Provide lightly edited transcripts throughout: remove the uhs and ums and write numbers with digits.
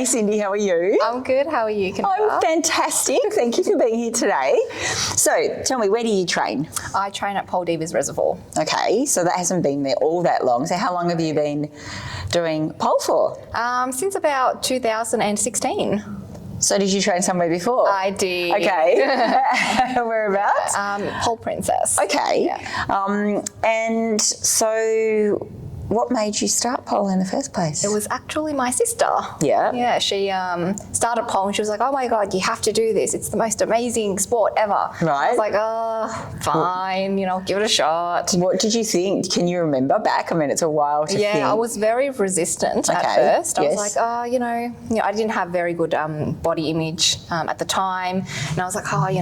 Hey Cindy, how are you? I'm good. How are you, Kenora? I'm fantastic. Thank you for being here today. So tell me, where do you train? I train at Pole Divas Reservoir. Okay, so that hasn't been there all that long. So how long have you been doing pole for? Since about 2016. So did you train somewhere before? I did. Okay. Whereabouts? Pole Princess. Okay. Yeah. And so what made you start pole in the first place? It was actually my sister. Yeah. Yeah, she started pole and she was like, oh my God, you have to do this. It's the most amazing sport ever. Right. I was like, oh, fine, give it a shot. What did you think? Can you remember back? I mean, it's a while to think. Yeah, I was very resistant at first. I was like, I didn't have very good body image at the time. And I was like, I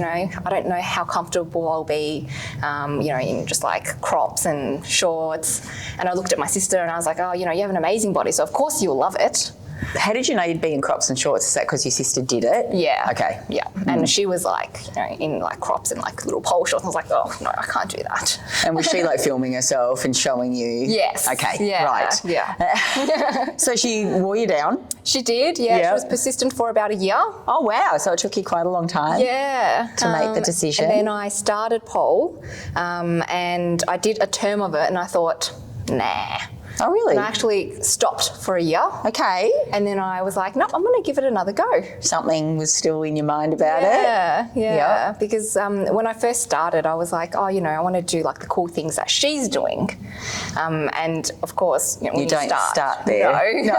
don't know how comfortable I'll be, in just like crops and shorts. And I looked at my sister and I was like, you have an amazing body, so of course you'll love it. How did you know you'd be in crops and shorts? Is that because your sister did it? Yeah. Okay. Yeah. And she was like, in like crops and like little pole shorts. I was like, oh no, I can't do that. And was she like filming herself and showing you? Yes. Okay. Yeah. Right. Yeah. So she wore you down? She did. Yeah. Yep. She was persistent for about a year. Oh wow! So it took you quite a long time. Yeah. To make the decision. And then I started pole, and I did a term of it, and I thought, nah. Oh really? And I actually stopped for a year. Okay. And then I was like, no, I'm going to give it another go. Something was still in your mind about it? Yeah. Yep. Because when I first started, I was like, I want to do like the cool things that she's doing. And of course, when you don't start there. No.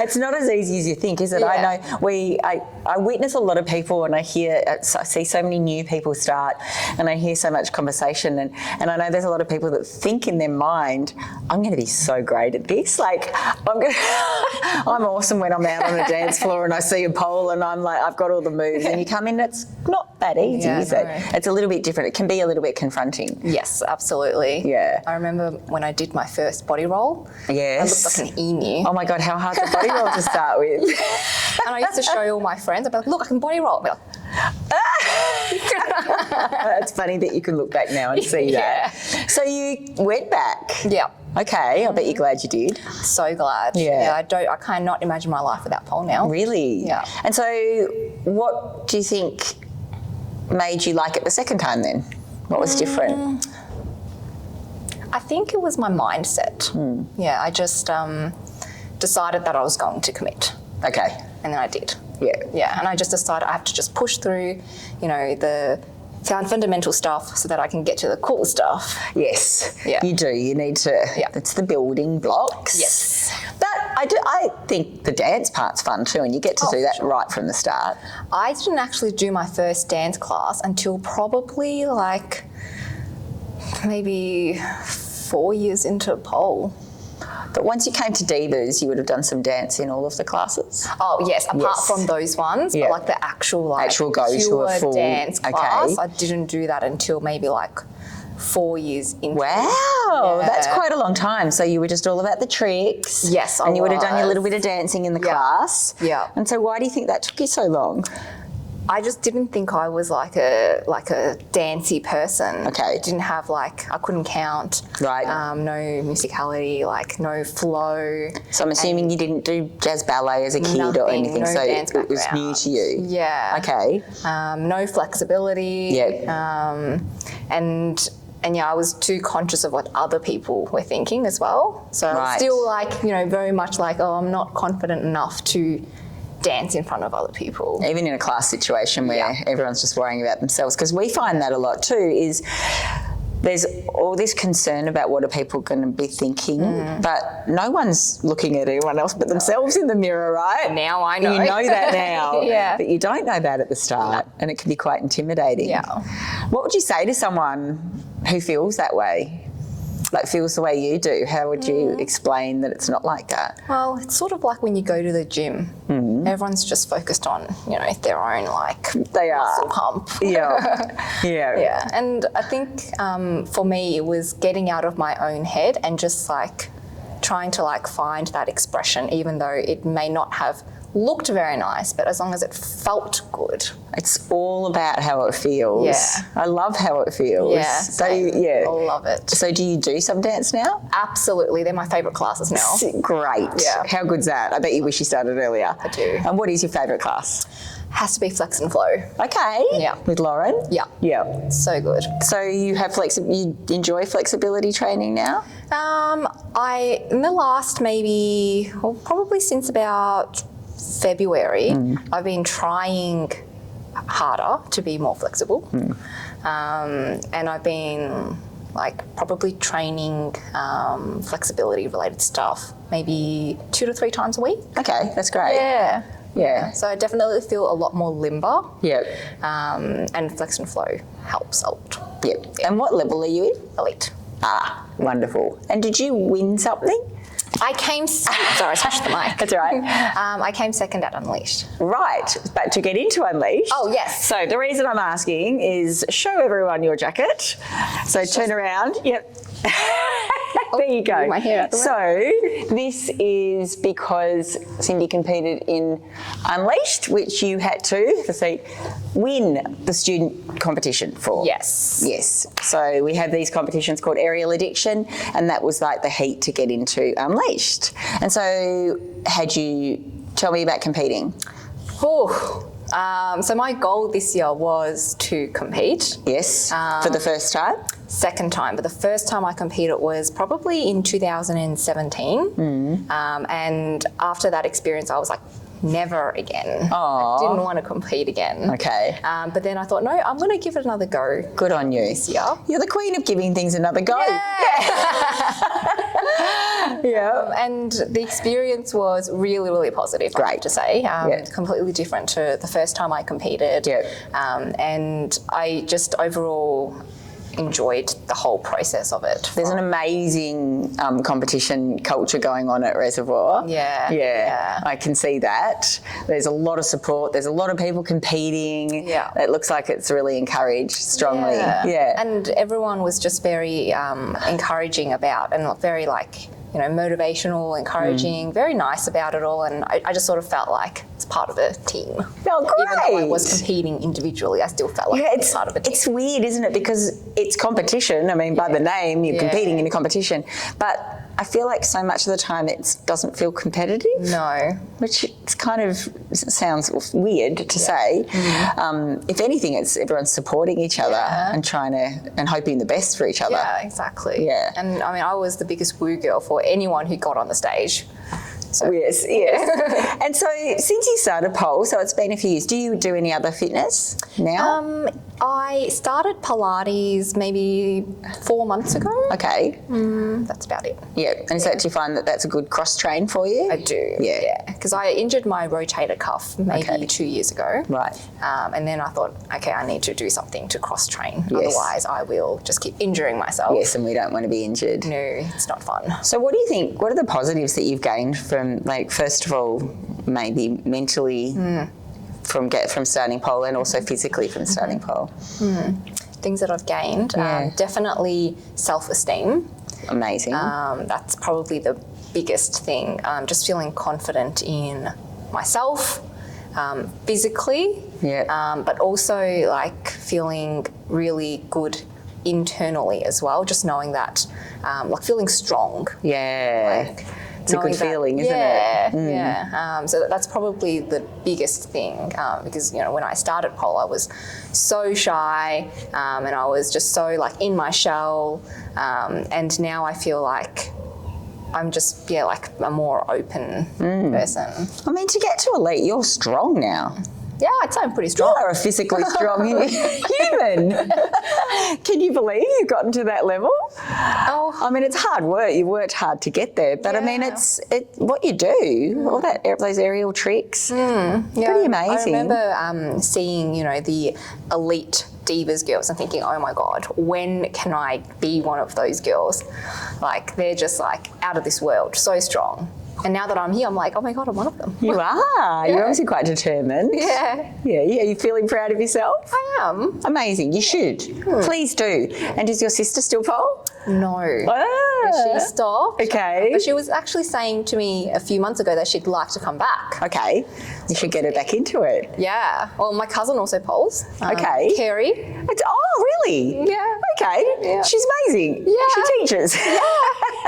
It's not as easy as you think, is it? Yeah. I know I witness a lot of people and I see so many new people start and I hear so much conversation and I know there's a lot of people that think in their mind, I'm going to be so great at this. Like, I'm awesome when I'm out on a dance floor and I see a pole and I'm like, I've got all the moves. And you come in, it's not that easy, is it? It's a little bit different. It can be a little bit confronting. Yes, absolutely. Yeah. I remember when I did my first body roll. Yes. I looked like an emu. Oh my God, how hard's a body roll to start with? And I used to show all my friends. I'd be like, look, I can body roll. I'd be like, it's funny that you can look back now and see that. So you went back. Yeah. Okay, I bet you're glad you did. So glad. Yeah. I cannot imagine my life without pole now. Really? Yeah. And so what do you think made you like it the second time then? What was different? I think it was my mindset. Yeah, I just decided that I was going to commit. Okay. And then I did. Yeah. Yeah, and I just decided I have to just push through, the fundamental stuff so that I can get to the cool stuff. Yes. Yeah. You do. You need to. Yeah. It's the building blocks. Yes. But I think the dance part's fun too, and you get to do that right from the start. I didn't actually do my first dance class until probably like maybe 4 years into pole. But once you came to Divas, you would have done some dance in all of the classes? Oh, yes, apart from those ones, Yeah. but like the actual go to a full dance class, Okay. I didn't do that until maybe like 4 years into Wow, Yeah. that's quite a long time. So you were just all about the tricks. Yes, I And you would have done your was. little bit of dancing in the class. Yeah. And so why do you think that took you so long? I just didn't think I was like a dancey person. Okay. Didn't have I couldn't count. Right. No musicality, no flow. So I'm assuming you didn't do jazz ballet as a kid or Nothing, anything, no so dance it was new background. to you. Yeah. Okay. No flexibility. Yeah. And I was too conscious of what other people were thinking as well. So I was still very much I'm not confident enough to dance in front of other people. Even in a class situation where everyone's just worrying about themselves, because we find that a lot too, is there's all this concern about what are people going to be thinking, but no one's looking at anyone else but themselves in the mirror, right? Now I know. You know that now, Yeah. but you don't know that at the start, and it can be quite intimidating. Yeah. What would you say to someone who feels that way? Feels the way you do? How would you explain that it's not like that? Well, it's sort of like when you go to the gym. Everyone's just focused on, their own They are. muscle pump. Yeah. Yeah. Yeah. And I think for me it was getting out of my own head and just trying to find that expression, even though it may not have looked very nice, but as long as it felt good. It's all about how it feels. Yeah. I love how it feels. Yeah, So, I love it. So do you do some dance now? Absolutely. They're my favourite classes now. Great. Yeah. How good's that? I bet you wish you started earlier. I do. And what is your favourite class? Has to be Flex and Flow. Okay. Yeah. With Lauren? Yeah. Yeah. So good. So you have you enjoy flexibility training now? In the last probably since about February, I've been trying harder to be more flexible. And I've been probably training flexibility related stuff maybe 2 to 3 times a week. Okay, that's great. Yeah. Yeah. So I definitely feel a lot more limber. Yep. And Flex and Flow helps a lot. Yep. And what level are you in? Elite. Ah, wonderful. And did you win something? I came. Sorry, I smashed the mic. That's all right. I came second at Unleashed. Right, but to get into Unleashed. Oh, yes. So the reason I'm asking is show everyone your jacket. So turn around. Yep. There you go. My hair out the way. So this is because Cindy competed in Unleashed, which you had to win the student competition for. Yes. Yes. So we have these competitions called Aerial Addiction, and that was like the heat to get into Unleashed. And so tell me about competing. Oh. So my goal this year was to compete. Yes. For the first time? Second time, but the first time I competed was probably in 2017. And after that experience, I was like, never again. I didn't want to compete again. Okay. But then I thought, no, I'm going to give it another go. Good on you. This year. You're the queen of giving things another go. Yeah. And the experience was really, really positive, I have to say. Completely different to the first time I competed. Yep. And I just overall enjoyed the whole process of it. There's an amazing competition culture going on at Reservoir. Yeah. I can see that. There's a lot of support. There's a lot of people competing. Yeah. It looks like it's really encouraged strongly. Yeah. And everyone was just very encouraging about and very motivational, encouraging, very nice about it all. And I just sort of felt like it's part of a team. Oh, great. Even though I was competing individually, I still felt like it's part of a team. It's weird, isn't it? Because it's competition. I mean, by the name, you're competing in a competition. But I feel like so much of the time it doesn't feel competitive. No. Which sounds weird to say. If anything, it's everyone's supporting each other and and hoping the best for each other. Yeah, exactly. Yeah. And I mean, I was the biggest woo girl for anyone who got on the stage. So. Yes. And so since you started pole, so it's been a few years, do you do any other fitness now? I started Pilates maybe 4 months ago. Okay. That's about it. Yeah. And do you find that that's a good cross train for you? I do. Yeah. Because I injured my rotator cuff maybe 2 years ago. Right. And then I thought, okay, I need to do something to cross train. Yes. Otherwise, I will just keep injuring myself. Yes, and we don't want to be injured. No, it's not fun. So what do you think, what are the positives that you've gained from, first of all, maybe mentally from starting pole and also physically from starting pole? Things that I've gained, definitely self-esteem. Amazing. That's probably the biggest thing. Just feeling confident in myself, physically, but also feeling really good internally as well. Just knowing that, feeling strong. Yeah. It's a good feeling, isn't it? Yeah. So that's probably the biggest thing because, when I started pole, I was so shy and I was just so in my shell. And now I feel like I'm just, a more open person. I mean, to get to elite, you're strong now. Yeah, I'd say I'm pretty strong. You are a physically strong human. Can you believe you've gotten to that level? Oh, I mean, it's hard work. You worked hard to get there, but I mean, it's what you do. All those aerial tricks. Pretty amazing. I remember seeing, the elite divas girls and thinking, oh my God, when can I be one of those girls? They're just out of this world, so strong. And now that I'm here, I'm like, oh my God, I'm one of them. You are. You're obviously quite determined. Yeah. Yeah. Are you feeling proud of yourself? I am. Amazing. You should. Please do. And does your sister still pole? No. Ah, She stopped. Okay. But she was actually saying to me a few months ago that she'd like to come back. Okay. You should get her back into it. Yeah. Well, my cousin also poles. Okay. Carrie. Oh, really? Yeah. Okay. Yeah. She's amazing. Yeah. She teaches. Yeah.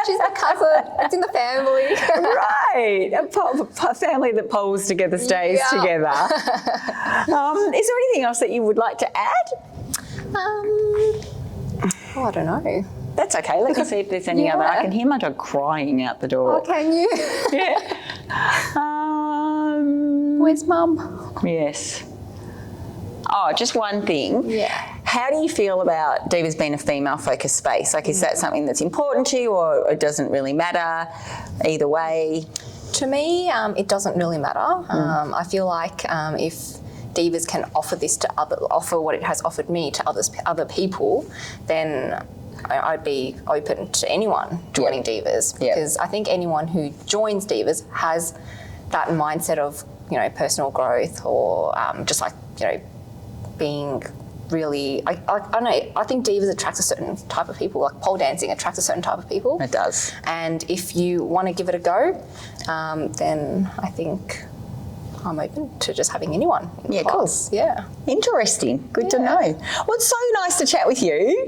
She's my cousin. It's in the family. Right. A family that polls together stays Yeah. together. Is there anything else that you would like to add? I don't know. That's okay. Let me see if there's any Yeah. other. I can hear my dog crying out the door. Oh, can you? Yeah. Where's Mum? Yes. Oh, just one thing. Yeah. How do you feel about Divas being a female-focused space? Like, is that something that's important to you, or it doesn't really matter either way? To me, it doesn't really matter. I feel like if Divas can offer this to offer what it has offered me to other people, then I'd be open to anyone joining Divas, because I think anyone who joins Divas has that mindset of, you know, personal growth, or just like, you know, being really, I don't know, I think Divas attracts a certain type of people, like pole dancing attracts a certain type of people. It does. And if you want to give it a go, then I think I'm open to just having anyone in the class. Cool. Yeah. Interesting. Good to know. Well, it's so nice to chat with you.